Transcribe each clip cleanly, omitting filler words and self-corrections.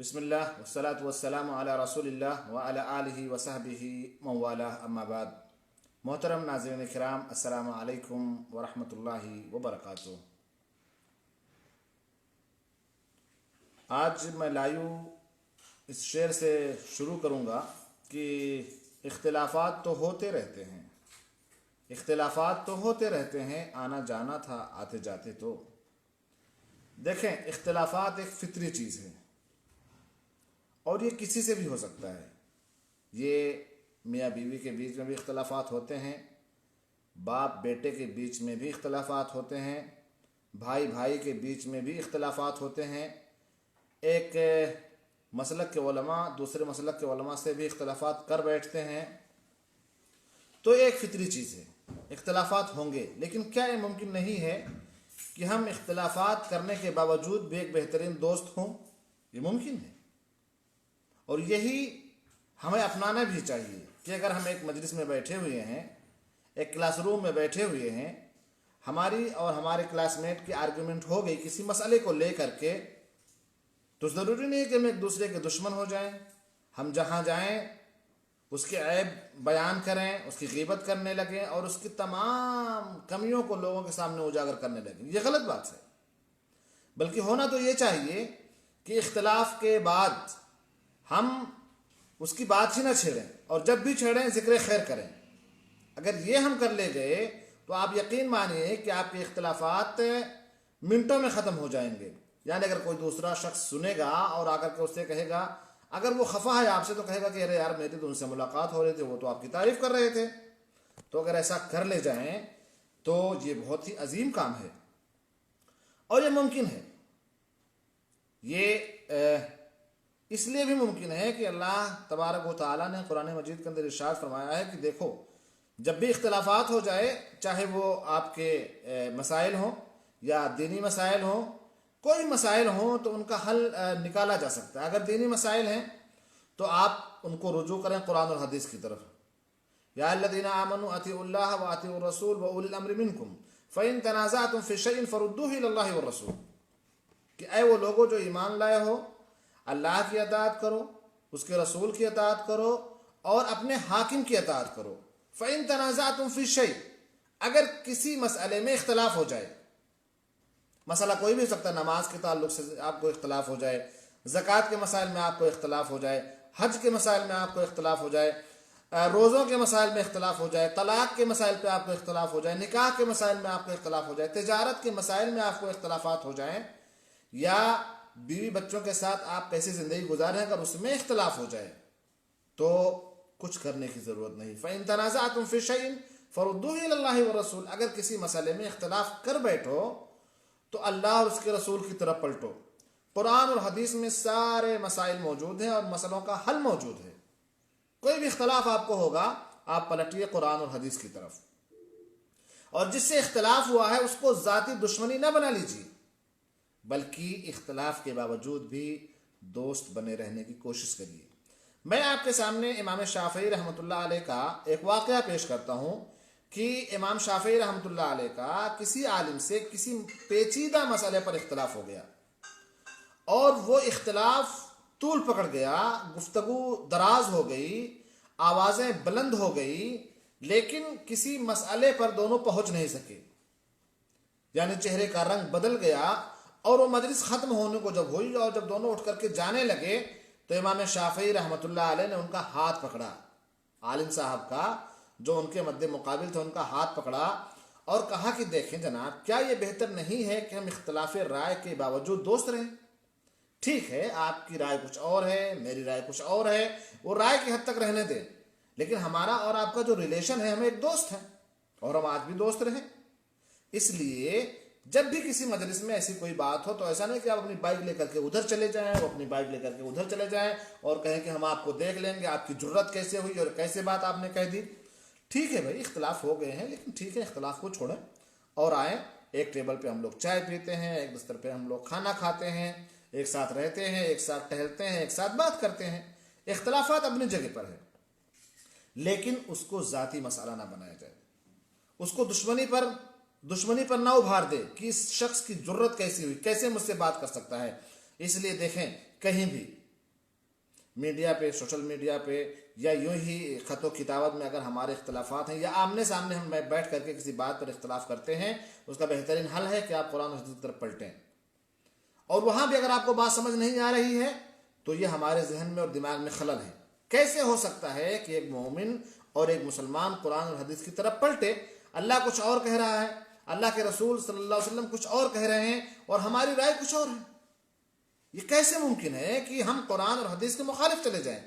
बिस्मिल्लाह वस्सलातु वस्सलामु अला रसूलिल्लाह व अला आलिहि व सहबिहि मन वालाह अम्मा बाद। मोहतरम नाज़रीन किराम, अस्सलामु अलैकुम व रहमतुल्लाहि व बरकातुहू। आज मैं लाइव इस शेर से शुरू करूँगा कि इख्तिलाफ़ात तो होते रहते हैं, इख्तिलाफ़ात तो होते रहते हैं, आना जाना था आते जाते। तो देखें, इख्तिलाफ़ात एक फितरी चीज़ है और ये किसी से भी हो सकता है। ये मियाँ बीवी के बीच में भी इख्तिलाफ़ात होते हैं, बाप बेटे के बीच में भी इख्तिलाफ़ात होते हैं, भाई भाई के बीच में भी इख्तिलाफ़ात होते हैं। एक मसलक के उलमा दूसरे मसलक के उलमा से भी इख्तिलाफ़ात कर बैठते हैं। तो एक फितरी चीज़ है, इख्तिलाफ़ात होंगे। लेकिन क्या ये मुमकिन नहीं है कि हम इख्तिलाफ़ात करने के बावजूद भी एक बेहतरीन दोस्त हों? ये मुमकिन है और यही हमें अपनाना भी चाहिए कि अगर हम एक मजलिस में बैठे हुए हैं, एक क्लासरूम में बैठे हुए हैं, हमारी और हमारे क्लासमेट की आर्गुमेंट हो गई किसी मसले को लेकर के, तो ज़रूरी नहीं कि हम एक दूसरे के दुश्मन हो जाएं। हम जहाँ जाएं उसके ऐब बयान करें, उसकी ग़ीबत करने लगें और उसकी तमाम कमियों को लोगों के सामने उजागर करने लगें। ये गलत बात है। बल्कि होना तो ये चाहिए कि इख्तिलाफ के बाद हम उसकी बात ही ना छेड़ें और जब भी छेड़ें ज़िक्र खैर करें। अगर ये हम कर ले गए तो आप यकीन मानिए कि आपके इख्तिलाफात मिनटों में ख़त्म हो जाएंगे। यानी अगर कोई दूसरा शख्स सुनेगा और आकर के उससे कहेगा, अगर वो खफा है आपसे, तो कहेगा कि अरे यार मेरी तो उनसे मुलाकात हो रही थी, वो तो आपकी तारीफ़ कर रहे थे। तो अगर ऐसा कर ले जाएं तो ये बहुत ही अजीम काम है और ये मुमकिन है। ये इसलिए भी मुमकिन है कि अल्लाह तबारक व तआला ने कुरान मजीद के अंदर इरशाद फरमाया है कि देखो, जब भी इख्तिलाफात हो जाए, चाहे वो आपके मसाइल हों या दीनी मसाइल हों, कोई मसाइल हों तो उनका हल निकाला जा सकता है। अगर दीनी मसाइल हैं तो आप उनको रुजू करें कुरान और हदीस की तरफ। या अल्लज़ीना आमनू अतीउल्लाह व अतीउर रसूल व उलिल अम्रि मिनकुम फ़इन तनाज़अतुम फ़ी शैइन फ़रुद्दूहु इलल्लाहि व रसूल, कि ऐ वो लोगों जो ईमान लाए हो, अल्लाह की अताअत करो, उसके रसूल की अताअत करो और अपने हाकिम की अताअत करो। फ़इन तनाज़अतुम फ़ी शै, अगर किसी मसले में इख्तलाफ हो जाए, मसला कोई भी हो सकता है, नमाज के ताल्लुक से आपको इख्तलाफ हो जाए, ज़कात के मसाइल में आपको इख्तलाफ हो जाए, हज के मसाइल में आपको इख्तलाफ हो जाए, रोज़ों के मसाइल में इख्तलाफ हो जाए, तलाक़ के मसाइल पे आपको इख्तलाफ हो जाए, निकाह के मसाइल में आपको इख्तलाफ हो जाए, तिजारत के मसाइल में आपको इख्तलाफात हो जाएँ, या बीवी बच्चों के साथ आप कैसी ज़िंदगी गुजारें, अगर उसमें इख्तलाफ हो जाए तो कुछ करने की ज़रूरत नहीं। फ़इन तनाज़अतुम फ़ी शैइन फ़रुद्दूहु इलल्लाहि व रसूल, अगर किसी मसले में इख्तलाफ कर बैठो तो अल्लाह और उसके रसूल की तरफ पलटो। कुरान और हदीस में सारे मसाइल मौजूद हैं और मसलों का हल मौजूद है। कोई भी इख्तलाफ आपको होगा, आप पलटिए कुरान और हदीस की तरफ, और जिससे इख्तलाफ हुआ है उसको ज़ाती दुश्मनी न बना लीजिए, बल्कि इख्तलाफ के बावजूद भी दोस्त बने रहने की कोशिश करिए। मैं आपके सामने इमाम शाफ़ई रहमतुल्लाह अलैह का एक वाक़या पेश करता हूँ कि इमाम शाफ़ई रहमतुल्लाह अलैह का किसी आलिम से किसी पेचीदा मसले पर इख्तलाफ हो गया और वो इख्तलाफ तूल पकड़ गया, गुफ्तगू दराज हो गई, आवाज़ें बुलंद हो गई, लेकिन किसी मसले पर दोनों पहुँच नहीं सके। यानी चेहरे का रंग बदल गया और वो मजलिस ख़त्म होने को जब हुई और जब दोनों उठ करके जाने लगे तो इमाम शाफ़ई रहमतुल्लाह अलैह ने उनका हाथ पकड़ा, आलिम साहब का जो उनके मद्दे मुकाबिल थे, उनका हाथ पकड़ा और कहा कि देखें जनाब, क्या ये बेहतर नहीं है कि हम इख्तिलाफ़ राय के बावजूद दोस्त रहें? ठीक है, आपकी राय कुछ और है, मेरी राय कुछ और है, वो राय की हद तक रहने दें, लेकिन हमारा और आपका जो रिलेशन है, हम एक दोस्त हैं और हम आज भी दोस्त रहें। इसलिए जब भी किसी मजलिस में ऐसी कोई बात हो तो ऐसा नहीं कि आप अपनी बाइक लेकर के उधर चले जाएं, वो अपनी बाइक लेकर के उधर चले जाएं और कहें कि हम आपको देख लेंगे, आपकी जुर्रत कैसे हुई और कैसे बात आपने कह दी। ठीक है भाई, इख्तलाफ हो गए हैं, लेकिन ठीक है, इख्तलाफ को छोड़ें और आएँ, एक टेबल पे हम लोग चाय पीते हैं, एक बिस्तर पे हम लोग खाना खाते हैं, एक साथ रहते हैं, एक साथ टहलते हैं, एक साथ बात करते हैं। इख्तलाफात अपनी जगह पर है, लेकिन उसको ज़ाती मसाला ना बनाया जाए, उसको दुश्मनी पर ना उभार दे कि इस शख्स की जुर्रत कैसी हुई, कैसे मुझसे बात कर सकता है। इसलिए देखें, कहीं भी मीडिया पे, सोशल मीडिया पे, या यूं ही ख़त व किताबत में अगर हमारे इख्तलाफात हैं, या आमने सामने हम बैठ करके किसी बात पर इख्तलाफ करते हैं, उसका बेहतरीन हल है कि आप कुरान और हदीस की तरफ पलटें। और वहाँ भी अगर आपको बात समझ नहीं आ रही है तो ये हमारे जहन में और दिमाग में खलल है। कैसे हो सकता है कि एक मोमिन और एक मुसलमान कुरान और हदीस की तरफ पलटे? अल्लाह कुछ और कह रहा है, अल्लाह के रसूल सल्लल्लाहु अलैहि वसल्लम कुछ और कह रहे हैं, और हमारी राय कुछ और है। ये कैसे मुमकिन है कि हम कुरान और हदीस के मुखालिफ चले जाएं?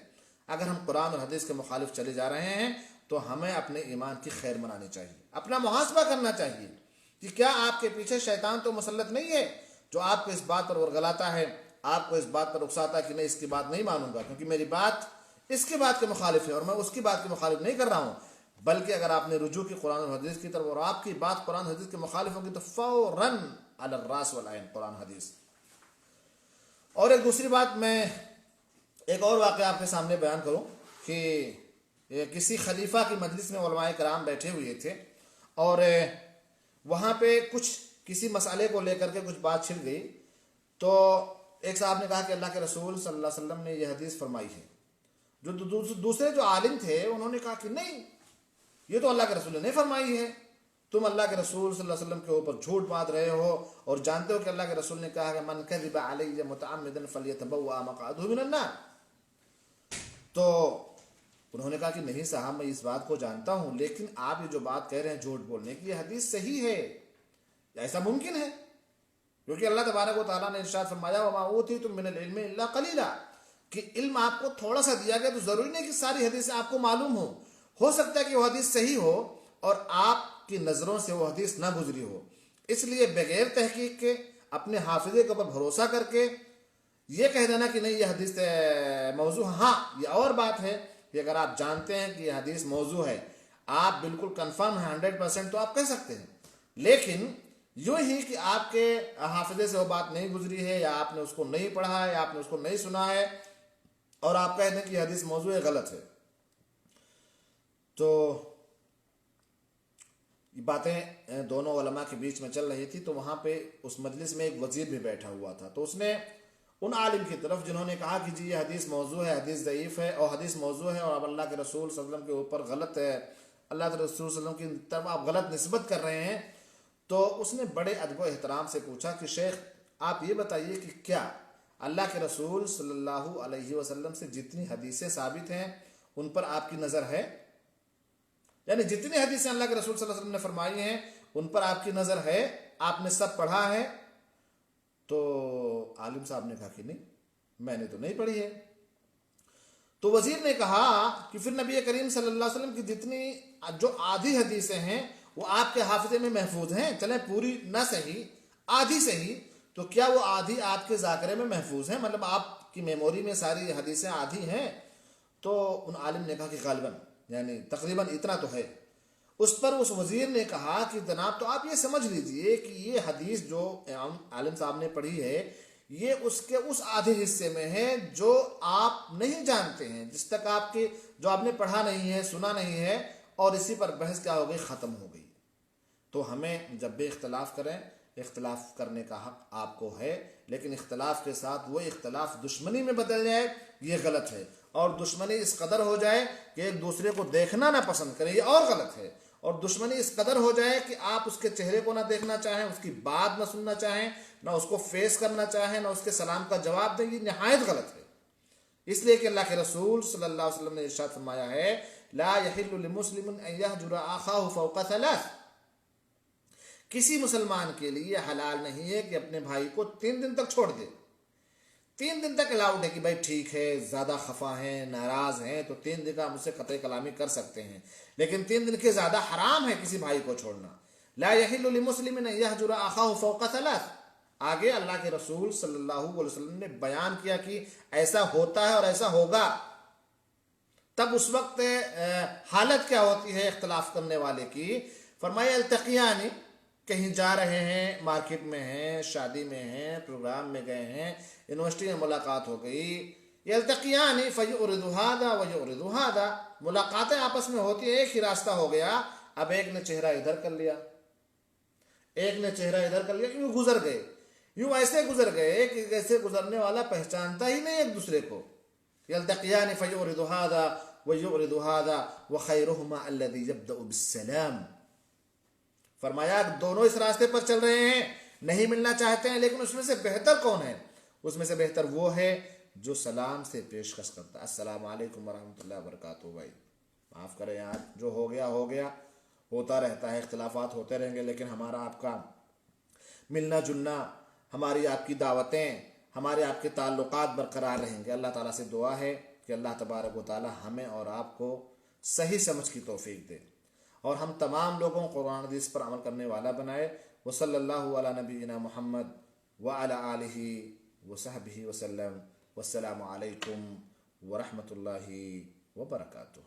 अगर हम कुरान और हदीस के मुखालिफ चले जा रहे हैं तो हमें अपने ईमान की खैर मनानी चाहिए, अपना मुहासबा करना चाहिए कि क्या आपके पीछे शैतान तो मुसल्लत नहीं है जो आपको इस बात पर वर्गलाता है, आपको इस बात पर उकसाता है कि नहीं, इसकी बात नहीं मानूंगा क्योंकि मेरी बात इसकी बात के मुखालिफ है और मैं उसकी बात के मुखालिफ नहीं कर रहा हूँ। बल्कि अगर आपने रुजू की कुरान और हदीस की तरफ और आपकी बात कुरान हदीस के मुखालिफ होगी तो फौरन अलर रास वल ऐन कुरान हदीस। और एक दूसरी बात, मैं एक और वाक़या आपके सामने बयान करूं कि किसी खलीफा की मजलिस में उलमाए कराम बैठे हुए थे और वहाँ पे कुछ किसी मसाले को लेकर के कुछ बात छिड़ गई। तो एक साहब ने कहा कि अल्लाह के रसूल सल्लल्लाहु अलैहि वसल्लम ने यह हदीस फरमाई है। जो दूसरे जो आलिम थे उन्होंने कहा कि नहीं, ये तो अल्लाह के रसूल ने नहीं फरमाई है, तुम अल्लाह के रसूल सल्लल्लाहु अलैहि वसल्लम के ऊपर झूठ बांध रहे हो और जानते हो कि अल्लाह के रसूल ने कहा कि मन कज़िबा अलैया मुतअम्मिदन फल्यतबव्वा मक़अदहु मिनन नार। तो उन्होंने कहा कि नहीं साहब, मैं इस बात को जानता हूं, लेकिन आप ये जो बात कह रहे हैं झूठ बोलने की, ये हदीस सही है, ऐसा मुमकिन है? क्योंकि अल्लाह तबारक व तआला ने इरशाद फरमाया वमा ऊतीतुम मिनल इल्मि इल्ला कलीला, कि इल्म आपको थोड़ा सा दिया गया तो जरूरी नहीं कि सारी हदीसें आपको मालूम हो सकता है कि वो हदीस सही हो और आपकी नज़रों से वो हदीस ना गुजरी हो। इसलिए बगैर तहकीक के अपने हाफिजे के ऊपर भरोसा करके ये कह देना कि नहीं ये हदीस मौजू, हाँ ये और बात है कि अगर आप जानते हैं कि ये हदीस मौजू है, आप बिल्कुल कंफर्म है 100%, तो आप कह सकते हैं। लेकिन यूं ही कि आपके हाफिजे से वो बात नहीं गुजरी है, या आपने उसको नहीं पढ़ा है, या आपने उसको नहीं सुना है, और आप कहते हैं कि हदीस मौजू है, गलत है। तो ये बातें दोनों उलमा के बीच में चल रही थी। तो वहाँ पे उस मजलिस में एक वजीर भी बैठा हुआ था। तो उसने उन आलिम की तरफ जिन्होंने कहा कि जी ये हदीस मौजू है, हदीस ज़ईफ़ है और हदीस मौजू है और अब अल्लाह के रसूल सल्लल्लाहु अलैहि वसल्लम के ऊपर गलत है, अल्लाह के रसूल सल्लल्लाहु अलैहि वसल्लम की तरफ आप गलत निस्बत कर रहे हैं। तो उसने बड़े अदब व एहतराम से पूछा कि शेख आप ये बताइए कि क्या अल्लाह के रसूल सल्लल्लाहु अलैहि वसल्लम से जितनी हदीसें साबित हैं उन पर आपकी नज़र है? यानी जितनी हदीसें अल्लाह के रसूल सल्लल्लाहु अलैहि वसल्लम ने फरमाई हैं उन पर आपकी नज़र है, आपने सब पढ़ा है? तो आलिम साहब ने कहा कि नहीं, मैंने तो नहीं पढ़ी है। तो वजीर ने कहा कि फिर नबी करीम सल्लल्लाहु अलैहि वसल्लम की जितनी जो आधी हदीसें हैं वो आपके हाफिजे में महफूज हैं, चले पूरी ना सही आधी सही, तो क्या वो आधी आपके ज़ाकरे में महफूज हैं, मतलब आपकी मेमोरी में सारी हदीसें आधी हैं? तो उन आलिम ने कहा कि गालिबन यानी तकरीबन इतना तो है। उस पर उस वजीर ने कहा कि जनाब तो आप ये समझ लीजिए कि ये हदीस जो आलिम साहब ने पढ़ी है ये उसके उस आधे हिस्से में है जो आप नहीं जानते हैं, जिस तक आपके जो आपने पढ़ा नहीं है, सुना नहीं है, और इसी पर बहस क्या हो गई, ख़त्म हो गई। तो हमें जब भी इख्तलाफ करें, इख्तलाफ करने का हक आपको है, लेकिन इख्तलाफ के साथ वो इख्तलाफ दुश्मनी में बदल जाए ये गलत है, और दुश्मनी इस कदर हो जाए कि एक दूसरे को देखना ना पसंद करें ये और गलत है, और दुश्मनी इस कदर हो जाए कि आप उसके चेहरे को ना देखना चाहें, उसकी बात ना सुनना चाहें, ना उसको फेस करना चाहें, ना उसके सलाम का जवाब दें, ये नहायत गलत है। इसलिए कि अल्लाह के रसूल सल्लल्लाहु अलैहि वसल्लम ने इरशाद फरमाया है ला यहिल्लु लिमुस्लिमिन अन यहजुरा अखाहु फौका सलास, किसी मुसलमान के लिए हलाल नहीं है कि अपने भाई को 3 दिन तक छोड़ दे। 3 दिन तक अलाउड है कि भाई ठीक है, ज़्यादा खफा हैं, नाराज़ हैं, तो 3 दिन का मुझसे कतई कलामी कर सकते हैं, लेकिन 3 दिन के ज़्यादा हराम है किसी भाई को छोड़ना। ला यहिल्लु लिमुस्लिमिन अन यहजुरा अखाहु फौका सलास। आगे अल्लाह के रसूल सल्लल्लाहु अलैहि वसल्लम ने बयान किया कि ऐसा होता है और ऐसा होगा। तब उस वक्त हालत क्या होती है इख्तलाफ करने वाले की? फरमाया अल्तकियानी, कहीं जा रहे हैं, मार्केट में हैं, शादी में हैं, प्रोग्राम में गए हैं, यूनिवर्सिटी में मुलाकात हो गई, यल्तकियानी फयुरिदु हादा व युरिदु हादा, मुलाकातें आपस में होती है, एक ही रास्ता हो गया। अब एक ने चेहरा इधर कर लिया, एक ने चेहरा इधर कर लिया, यूं गुजर गए, यूं ऐसे गुजर गए कि जैसे गुजरने वाला पहचानता ही नहीं एक दूसरे को। यल्तक़ियान फ़युरिदु हाज़ा व युरिदु हाज़ा व खैरुहुमा अल्लज़ी यब्दअु बिस्सलाम। फरमाया दोनों इस रास्ते पर चल रहे हैं, नहीं मिलना चाहते हैं, लेकिन उसमें से बेहतर कौन है? उसमें से बेहतर वो है जो सलाम से पेशकश करता है, अस्सलामु अलैकुम वरहमतुल्लाहि वबरकातुहू। भाई माफ़ करें यार, जो हो गया हो गया, होता रहता है, इख्तिलाफात होते रहेंगे, लेकिन हमारा आपका मिलना जुलना, हमारी आपकी दावतें, हमारे आपके ताल्लुकात बरकरार रहेंगे। अल्लाह ताला से दुआ है कि अल्लाह तबारक व तआला हमें और आपको सही समझ की तौफीक दे और हम तमाम लोगों को कुरान हदीस पर अमल करने वाला बनाए। व सल्लल्लाहु अला नबीना मुहम्मद व अला आलिहि व सहबिहि वसल्लम। वस्सलामु अलैकुम व रहमतुल्लाहि व बरकातुहू।